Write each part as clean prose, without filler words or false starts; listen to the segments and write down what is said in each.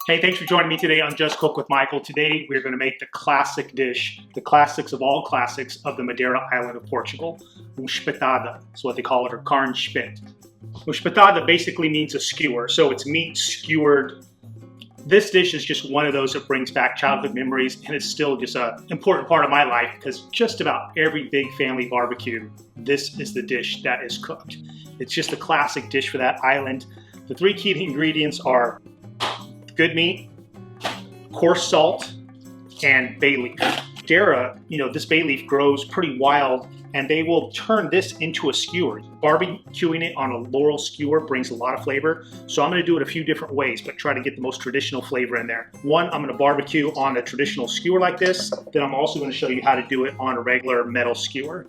Hey, thanks for joining me today on Just Cook with Michael. Today we're going to make the classic dish, the classics of all classics of the Madeira island of Portugal. Espetada is what they call it, or carne spit. Espetada basically means a skewer, so it's meat skewered. This dish is just one of those that brings back childhood memories, and it's still just an important part of my life because just about every big family barbecue, this is the dish that is cooked. It's just a classic dish for that island. The three key ingredients are good meat, coarse salt, and bay leaf. Madeira, this bay leaf grows pretty wild, and they will turn this into a skewer. Barbecuing it on a laurel skewer brings a lot of flavor, so I'm going to do it a few different ways, but try to get the most traditional flavor in there. One, I'm going to barbecue on a traditional skewer like this. Then I'm also going to show you how to do it on a regular metal skewer.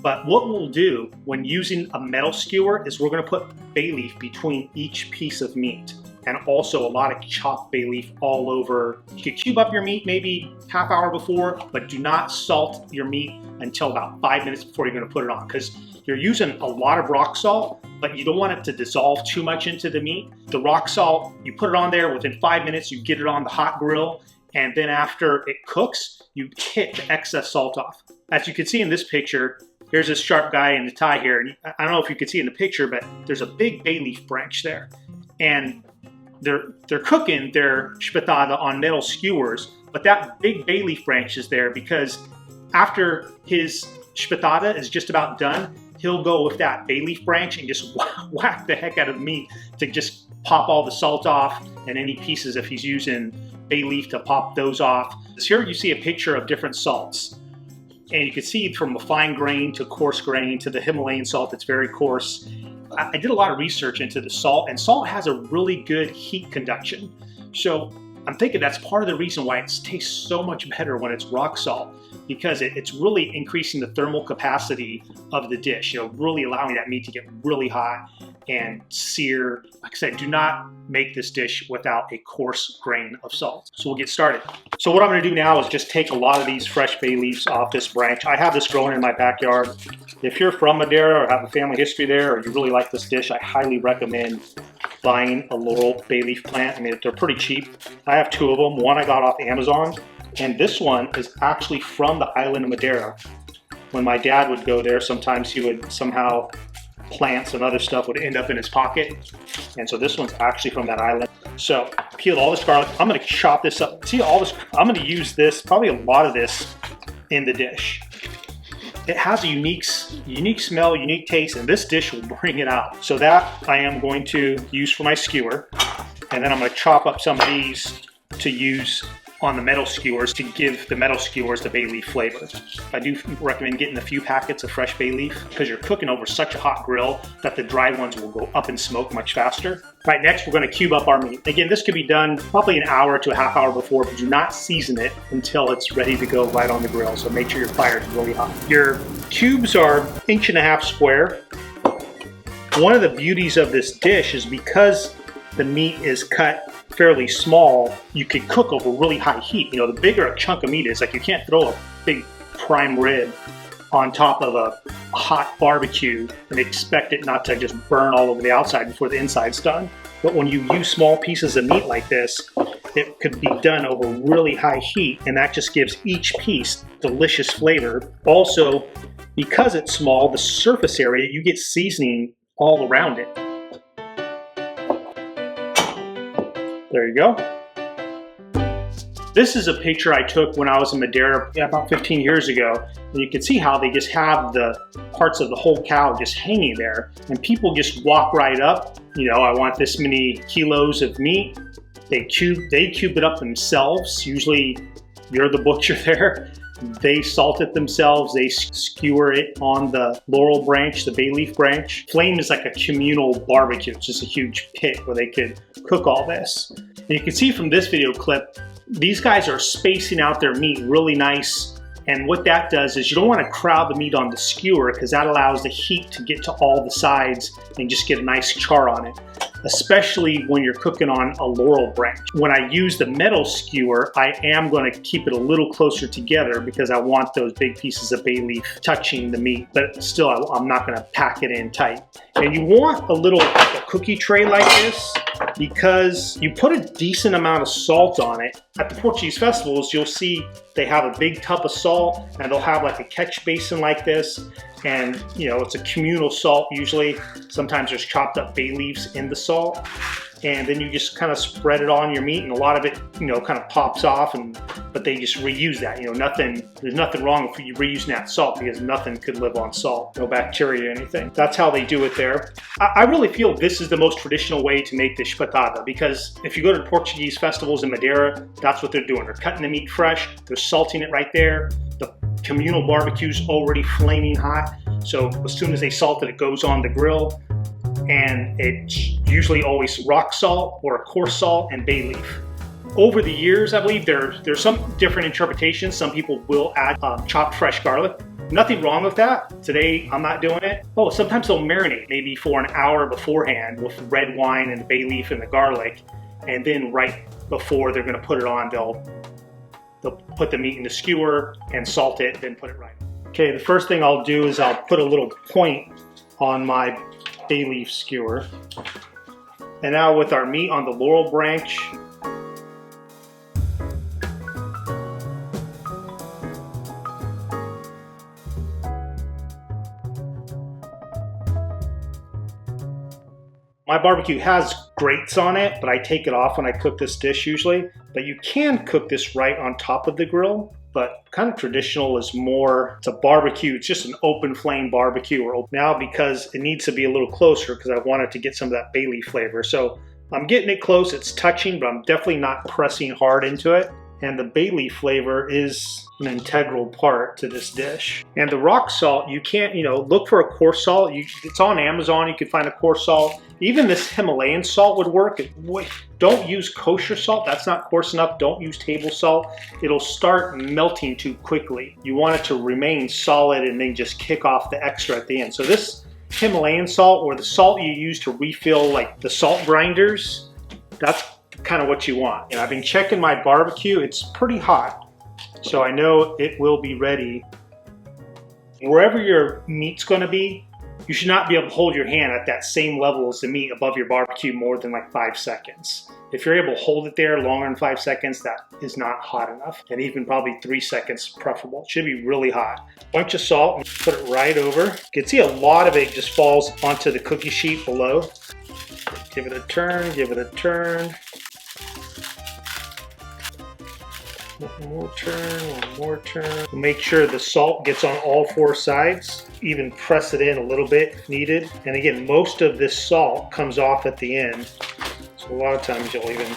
But what we'll do when using a metal skewer is we're going to put bay leaf between each piece of meat, and also a lot of chopped bay leaf all over. You could cube up your meat maybe half hour before, but do not salt your meat until about 5 minutes before you're going to put it on, because you're using a lot of rock salt, but you don't want it to dissolve too much into the meat. The rock salt, you put it on there, within 5 minutes you get it on the hot grill, and then after it cooks, you hit the excess salt off. As you can see in this picture, here's this sharp guy in the tie here, and I don't know if you can see in the picture, but there's a big bay leaf branch there. And they're cooking their espetada on metal skewers, but that big bay leaf branch is there because after his espetada is just about done, he'll go with that bay leaf branch and just whack the heck out of the meat to just pop all the salt off and any pieces if he's using bay leaf to pop those off. Here you see a picture of different salts. And you can see from a fine grain to coarse grain to the Himalayan salt that's very coarse. I did a lot of research into the salt, and salt has a really good heat conduction. So I'm thinking that's part of the reason why it tastes so much better when it's rock salt, because it's really increasing the thermal capacity of the dish, really allowing that meat to get really hot and sear. Like I said, do not make this dish without a coarse grain of salt. So we'll get started. So what I'm going to do now is just take a lot of these fresh bay leaves off this branch. I have this growing in my backyard. If you're from Madeira or have a family history there, or you really like this dish, I highly recommend buying a laurel bay leaf plant. I mean, they're pretty cheap. I have two of them. One I got off Amazon, and this one is actually from the island of Madeira. When my dad would go there, sometimes he would somehow plants and other stuff would end up in his pocket. And so this one's actually from that island. So peel all this garlic. I'm going to chop this up. See all this? I'm going to use this, probably a lot of this in the dish. It has a unique smell, unique taste, and this dish will bring it out. So that I am going to use for my skewer. And then I'm going to chop up some of these to use on the metal skewers to give the metal skewers the bay leaf flavor. I do recommend getting a few packets of fresh bay leaf because you're cooking over such a hot grill that the dry ones will go up in smoke much faster. All right, next we're going to cube up our meat. Again, this could be done probably an hour to a half hour before, but do not season it until it's ready to go right on the grill. So make sure your fire is really hot. Your cubes are 1.5 inches square. One of the beauties of this dish is because the meat is cut fairly small, you could cook over really high heat. The bigger a chunk of meat is, like you can't throw a big prime rib on top of a hot barbecue and expect it not to just burn all over the outside before the inside's done. But when you use small pieces of meat like this, it could be done over really high heat, and that just gives each piece delicious flavor. Also, because it's small, the surface area, you get seasoning all around it. There you go. This is a picture I took when I was in Madeira about 15 years ago. And you can see how they just have the parts of the whole cow just hanging there. And people just walk right up. I want this many kilos of meat. They cube it up themselves. Usually you're the butcher there. They salt it themselves. They skewer it on the laurel branch, the bay leaf branch. Flame is like a communal barbecue. It's just a huge pit where they could cook all this. And you can see from this video clip, these guys are spacing out their meat really nice. And what that does is you don't want to crowd the meat on the skewer because that allows the heat to get to all the sides and just get a nice char on it, especially when you're cooking on a laurel branch. When I use the metal skewer, I am going to keep it a little closer together because I want those big pieces of bay leaf touching the meat, but still I'm not going to pack it in tight. And you want a little cookie tray like this. because you put a decent amount of salt on it. At the Portuguese festivals, you'll see they have a big tub of salt, and they'll have like a catch basin like this, and it's a communal salt usually. Sometimes there's chopped up bay leaves in the salt, and then you just kind of spread it on your meat, and a lot of it kind of pops off, but they just reuse that. There's nothing wrong with you reusing that salt, because nothing could live on salt, no bacteria or anything. That's how they do it there. I really feel this is the most traditional way to make the espetada, because if you go to Portuguese festivals in Madeira, that's what they're doing. They're cutting the meat fresh, they're salting it right there. The communal barbecue's already flaming hot, so as soon as they salt it, it goes on the grill. And it's usually always rock salt or a coarse salt and bay leaf. Over the years, I believe there's some different interpretations. Some people will add chopped fresh garlic. Nothing wrong with that. Today, I'm not doing it. Oh, sometimes they'll marinate maybe for an hour beforehand with red wine and the bay leaf and the garlic. And then right before they're gonna put it on, they'll put the meat in the skewer and salt it, then put it right on. Okay, the first thing I'll do is I'll put a little point on my bay leaf skewer. And now with our meat on the laurel branch, my barbecue has grates on it, but I take it off when I cook this dish usually. But you can cook this right on top of the grill. But kind of traditional is more, it's a barbecue, it's just an open flame barbecue. Now, because it needs to be a little closer, because I wanted to get some of that bay leaf flavor. So I'm getting it close, it's touching, but I'm definitely not pressing hard into it. And the bay leaf flavor is an integral part to this dish. And the rock salt, you can't, look for a coarse salt. It's on Amazon, you can find a coarse salt. Even this Himalayan salt would work. Don't use kosher salt, that's not coarse enough. Don't use table salt. It'll start melting too quickly. You want it to remain solid and then just kick off the extra at the end. So this Himalayan salt, or the salt you use to refill like the salt grinders, that's kind of what you want. I've been checking my barbecue, it's pretty hot, so I know it will be ready. Wherever your meat's going to be, you should not be able to hold your hand at that same level as the meat above your barbecue more than like 5 seconds. If you're able to hold it there longer than 5 seconds, that is not hot enough. And even probably 3 seconds preferable. It should be really hot. Bunch of salt, and put it right over. You can see a lot of it just falls onto the cookie sheet below. Give it a turn, give it a turn. One more turn. Make sure the salt gets on all 4 sides. Even press it in a little bit if needed. And again, most of this salt comes off at the end. So a lot of times you'll even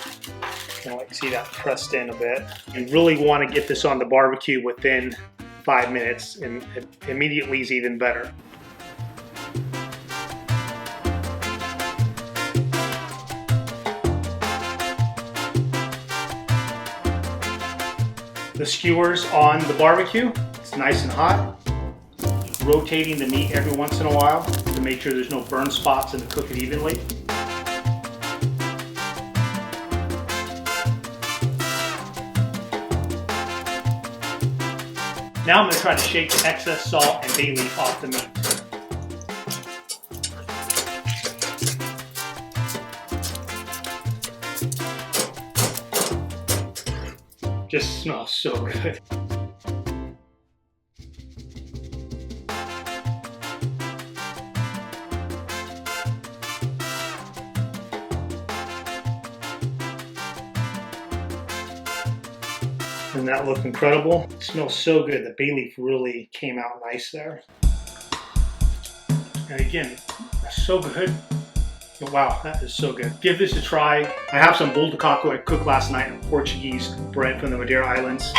kind of like see that pressed in a bit. You really want to get this on the barbecue within 5 minutes, and immediately is even better. The skewers on the barbecue, it's nice and hot. Just rotating the meat every once in a while to make sure there's no burn spots and to cook it evenly. Now I'm going to try to shake the excess salt and bay leaf off the meat. Just smells so good. Doesn't that look incredible? It smells so good. The bay leaf really came out nice there. And again, so good. Wow, that is so good. Give this a try. I have some bolo de coco I cooked last night, a Portuguese bread from the Madeira Islands.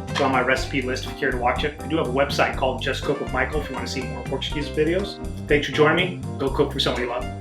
It's on my recipe list if you care to watch it. I do have a website called Just Cook with Michael if you want to see more Portuguese videos. Thanks for joining me. Go cook for somebody you love.